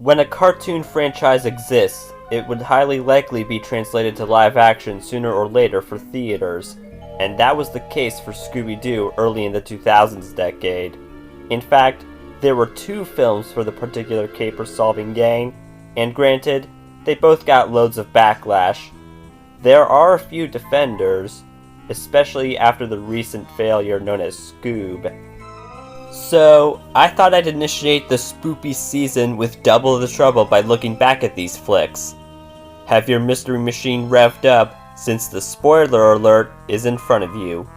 When a cartoon franchise exists, it would highly likely be translated to live action sooner or later for theaters, and that was the case for Scooby-Doo early in the 2000s decade. In fact, there were 2 films for the particular caper-solving gang, and granted, they both got loads of backlash. There are a few defenders, especially after the recent failure known as Scoob. So, I thought I'd initiate the spoopy season with double the trouble by looking back at these flicks. Have your mystery machine revved up, since the spoiler alert is in front of you.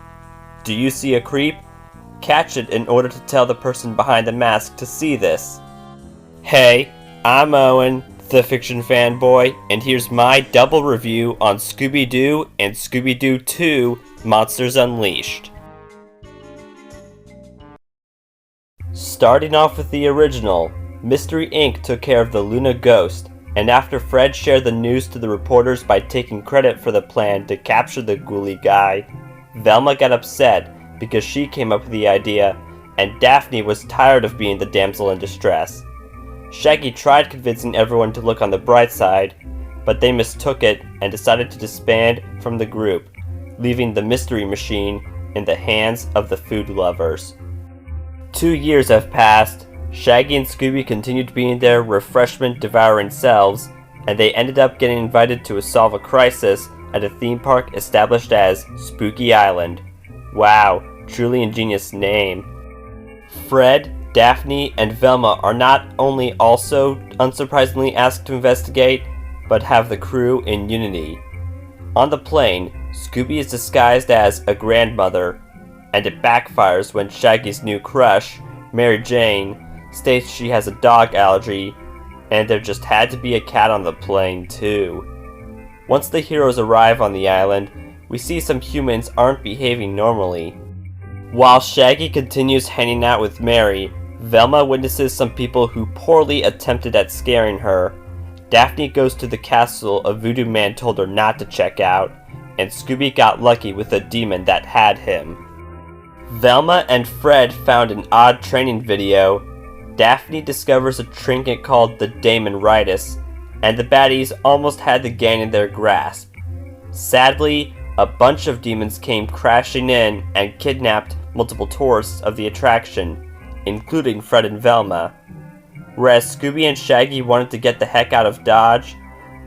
Do you see a creep? Catch it in order to tell the person behind the mask to see this. Hey, I'm Owen, the fiction fanboy, and here's my double review on Scooby-Doo and Scooby-Doo 2 Monsters Unleashed. Starting off with the original, Mystery Inc. took care of the Luna Ghost, and after Fred shared the news to the reporters by taking credit for the plan to capture the ghoulie guy, Velma got upset because she came up with the idea, and Daphne was tired of being the damsel in distress. Shaggy tried convincing everyone to look on the bright side, but they mistook it and decided to disband from the group, leaving the mystery machine in the hands of the food lovers. 2 years have passed. Shaggy and Scooby continued being their refreshment-devouring selves, and they ended up getting invited to solve a crisis at a theme park established as Spooky Island. Wow, truly ingenious name. Fred, Daphne, and Velma are not only also unsurprisingly asked to investigate, but have the crew in unity. On the plane, Scooby is disguised as a grandmother, and it backfires when Shaggy's new crush, Mary Jane, states she has a dog allergy, and there just had to be a cat on the plane too. Once the heroes arrive on the island, we see some humans aren't behaving normally. While Shaggy continues hanging out with Mary, Velma witnesses some people who poorly attempted at scaring her. Daphne goes to the castle a voodoo man told her not to check out, and Scooby got lucky with a demon that had him. Velma and Fred found an odd training video. Daphne discovers a trinket called the Daemonitis, and the baddies almost had the gang in their grasp. Sadly, a bunch of demons came crashing in and kidnapped multiple tourists of the attraction, including Fred and Velma. Whereas Scooby and Shaggy wanted to get the heck out of Dodge,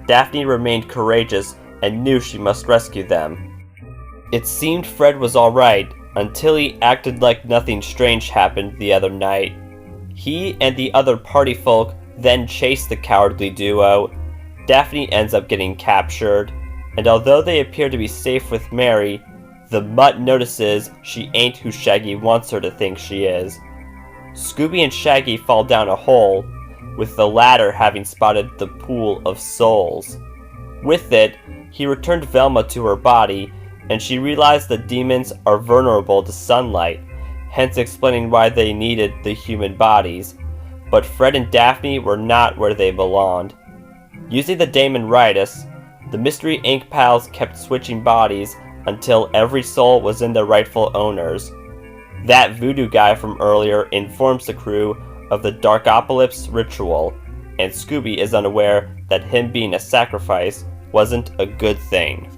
Daphne remained courageous and knew she must rescue them. It seemed Fred was alright, until he acted like nothing strange happened the other night. He and the other party folk then chase the cowardly duo. Daphne ends up getting captured, and although they appear to be safe with Mary, the mutt notices she ain't who Shaggy wants her to think she is. Scooby and Shaggy fall down a hole, with the latter having spotted the pool of souls. With it, he returned Velma to her body, and she realized the demons are vulnerable to sunlight, hence explaining why they needed the human bodies. But Fred and Daphne were not where they belonged. Using the Daemonitis, the Mystery Inc. pals kept switching bodies until every soul was in their rightful owners. That voodoo guy from earlier informs the crew of the Darkopolis ritual, and Scooby is unaware that him being a sacrifice wasn't a good thing.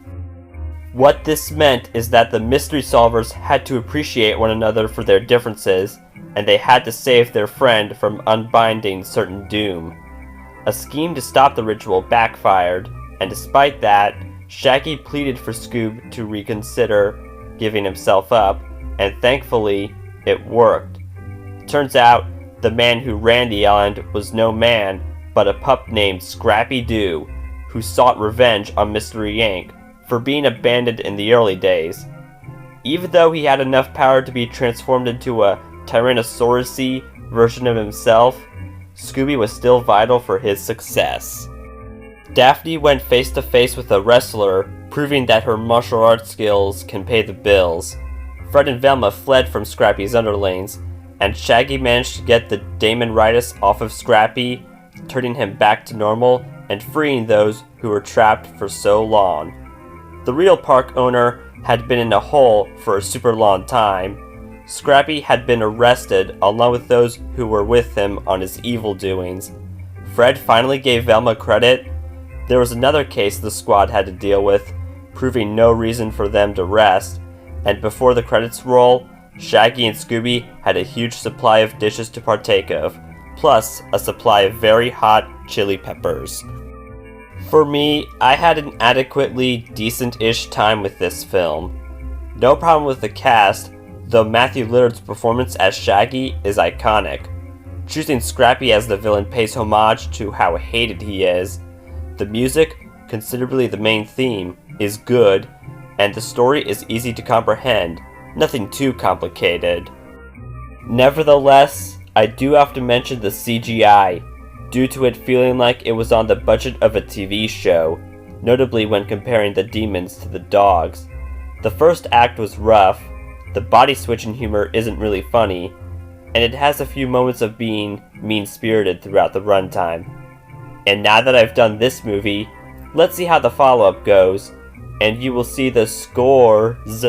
What this meant is that the mystery solvers had to appreciate one another for their differences, and they had to save their friend from unbinding certain doom. A scheme to stop the ritual backfired, and despite that, Shaggy pleaded for Scoob to reconsider giving himself up, and thankfully, it worked. Turns out, the man who ran the island was no man, but a pup named Scrappy-Doo, who sought revenge on Mystery Inc. for being abandoned in the early days. Even though he had enough power to be transformed into a Tyrannosaurus-y version of himself, Scooby was still vital for his success. Daphne went face to face with a wrestler, proving that her martial arts skills can pay the bills. Fred and Velma fled from Scrappy's underlings, and Shaggy managed to get the Daemonitis off of Scrappy, turning him back to normal and freeing those who were trapped for so long. The real park owner had been in a hole for a super long time. Scrappy had been arrested along with those who were with him on his evil doings. Fred finally gave Velma credit, there was another case the squad had to deal with, proving no reason for them to rest, and before the credits roll, Shaggy and Scooby had a huge supply of dishes to partake of, plus a supply of very hot chili peppers. For me, I had an adequately decent-ish time with this film. No problem with the cast, though Matthew Lillard's performance as Shaggy is iconic. Choosing Scrappy as the villain pays homage to how hated he is. The music, considerably the main theme, is good, and the story is easy to comprehend, nothing too complicated. Nevertheless, I do have to mention the CGI, due to it feeling like it was on the budget of a TV show, notably when comparing the demons to the dogs. The first act was rough, the body switching humor isn't really funny, and it has a few moments of being mean-spirited throughout the runtime. And now that I've done this movie, let's see how the follow-up goes, and you will see the scores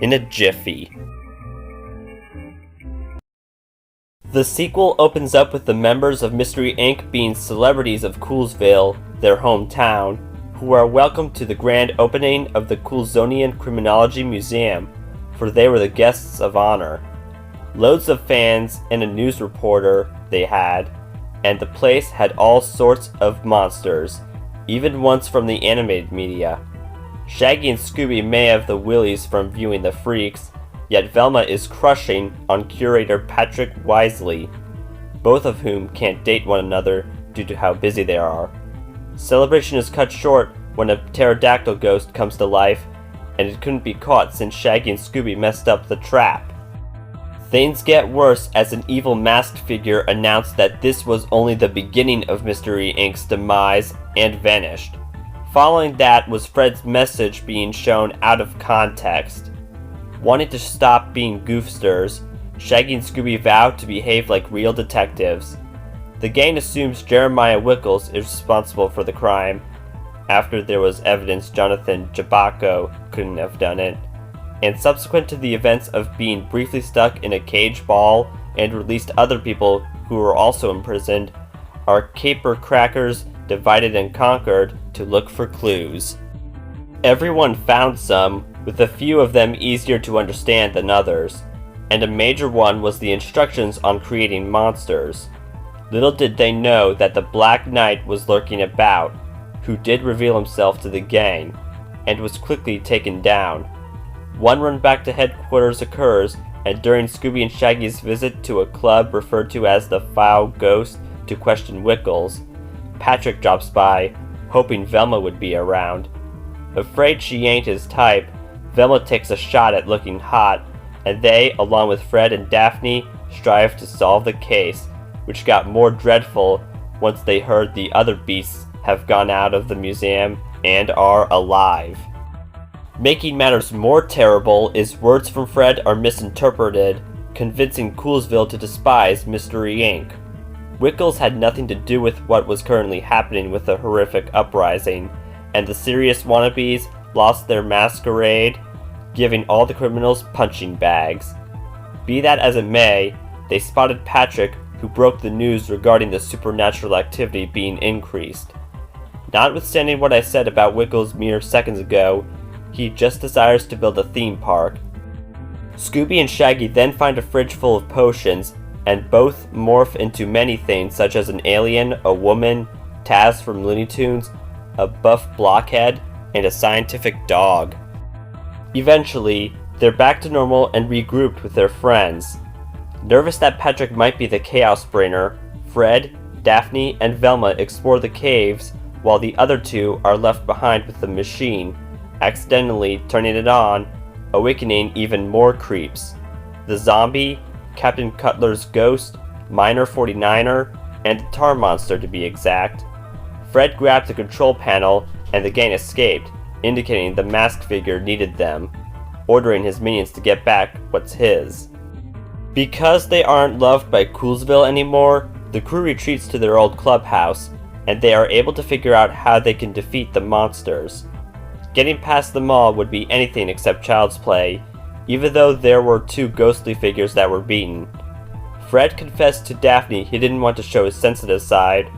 in a jiffy. The sequel opens up with the members of Mystery Inc. being celebrities of Coolsville, their hometown, who are welcomed to the grand opening of the Coulsonian Criminology Museum, for they were the guests of honor. Loads of fans and a news reporter they had, and the place had all sorts of monsters, even ones from the animated media. Shaggy and Scooby may have the willies from viewing the freaks, yet Velma is crushing on curator Patrick Wisely, both of whom can't date one another due to how busy they are. Celebration is cut short when a pterodactyl ghost comes to life, and it couldn't be caught since Shaggy and Scooby messed up the trap. Things get worse as an evil masked figure announced that this was only the beginning of Mystery Inc.'s demise and vanished. Following that was Fred's message being shown out of context. Wanting to stop being goofsters, Shaggy and Scooby vow to behave like real detectives. The gang assumes Jeremiah Wickles is responsible for the crime, after there was evidence Jonathan Jabacco couldn't have done it, and subsequent to the events of being briefly stuck in a cage ball and released other people who were also imprisoned, our caper crackers divided and conquered to look for clues. Everyone found some, with a few of them easier to understand than others, and a major one was the instructions on creating monsters. Little did they know that the Black Knight was lurking about, who did reveal himself to the gang, and was quickly taken down. One run back to headquarters occurs, and during Scooby and Shaggy's visit to a club referred to as the Foul Ghost to question Wickles, Patrick drops by, hoping Velma would be around. Afraid she ain't his type, Velma takes a shot at looking hot, and they, along with Fred and Daphne, strive to solve the case, which got more dreadful once they heard the other beasts have gone out of the museum and are alive. Making matters more terrible is words from Fred are misinterpreted, convincing Coolsville to despise Mystery Inc. Wickles had nothing to do with what was currently happening with the horrific uprising, and the serious wannabes lost their masquerade, giving all the criminals punching bags. Be that as it may, they spotted Patrick, who broke the news regarding the supernatural activity being increased. Notwithstanding what I said about Wickles mere seconds ago, he just desires to build a theme park. Scooby and Shaggy then find a fridge full of potions, and both morph into many things such as an alien, a woman, Taz from Looney Tunes, a buff blockhead, and a scientific dog. Eventually, they're back to normal and regrouped with their friends. Nervous that Patrick might be the Chaos Brainer, Fred, Daphne, and Velma explore the caves, while the other two are left behind with the machine, accidentally turning it on, awakening even more creeps. The zombie, Captain Cutler's ghost, Miner 49er, and the tar monster to be exact. Fred grabbed the control panel and the gang escaped, indicating the masked figure needed them, ordering his minions to get back what's his. Because they aren't loved by Coolsville anymore, the crew retreats to their old clubhouse, and they are able to figure out how they can defeat the monsters. Getting past them all would be anything except child's play, even though there were two ghostly figures that were beaten. Fred confessed to Daphne he didn't want to show his sensitive side,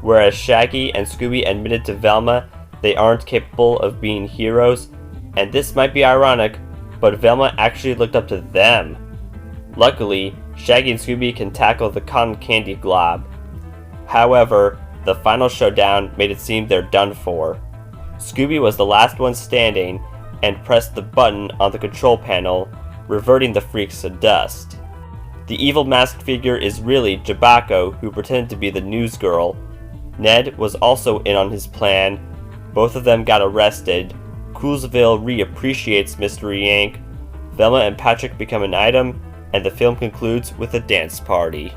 Whereas Shaggy and Scooby admitted to Velma they aren't capable of being heroes, and this might be ironic, but Velma actually looked up to them. Luckily, Shaggy and Scooby can tackle the cotton candy glob. However, the final showdown made it seem they're done for. Scooby was the last one standing and pressed the button on the control panel, reverting the freaks to dust. The evil masked figure is really Jabako, who pretended to be the news girl. Ned was also in on his plan. Both of them got arrested. Coolsville reappreciates Mystery Inc. Velma and Patrick become an item, and the film concludes with a dance party.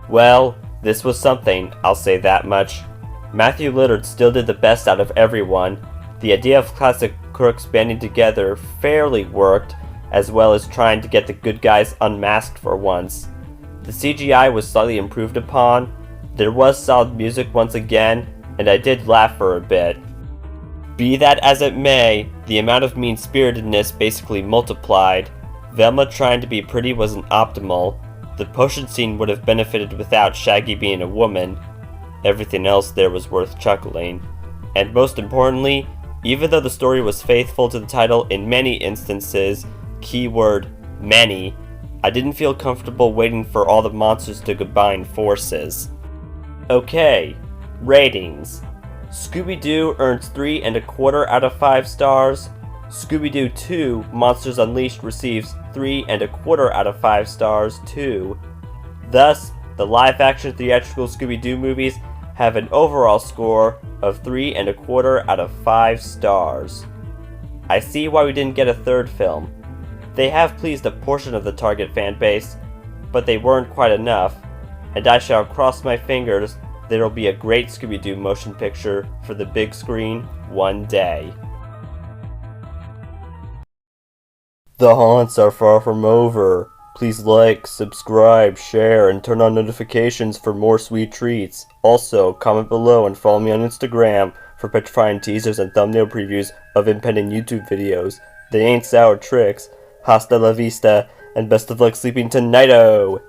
Well, this was something, I'll say that much. Matthew Lillard still did the best out of everyone. The idea of classic crooks banding together fairly worked, as well as trying to get the good guys unmasked for once. The CGI was slightly improved upon. There was solid music once again, and I did laugh for a bit. Be that as it may, the amount of mean-spiritedness basically multiplied. Velma trying to be pretty wasn't optimal. The potion scene would have benefited without Shaggy being a woman. Everything else there was worth chuckling. And most importantly, even though the story was faithful to the title in many instances, keyword many, I didn't feel comfortable waiting for all the monsters to combine forces. Okay, ratings. Scooby-Doo earns 3.25 out of 5 stars. Scooby-Doo 2 Monsters Unleashed receives 3.25 out of 5 stars too. Thus, the live-action theatrical Scooby-Doo movies have an overall score of 3.25 out of 5 stars. I see why we didn't get a third film. They have pleased a portion of the target fan base, but they weren't quite enough, and I shall cross my fingers there will be a great Scooby-Doo motion picture for the big screen one day. The haunts are far from over. Please like, subscribe, share, and turn on notifications for more sweet treats. Also, comment below and follow me on Instagram for petrifying teasers and thumbnail previews of impending YouTube videos. They ain't sour tricks. Hasta la vista, and best of luck sleeping tonight-o!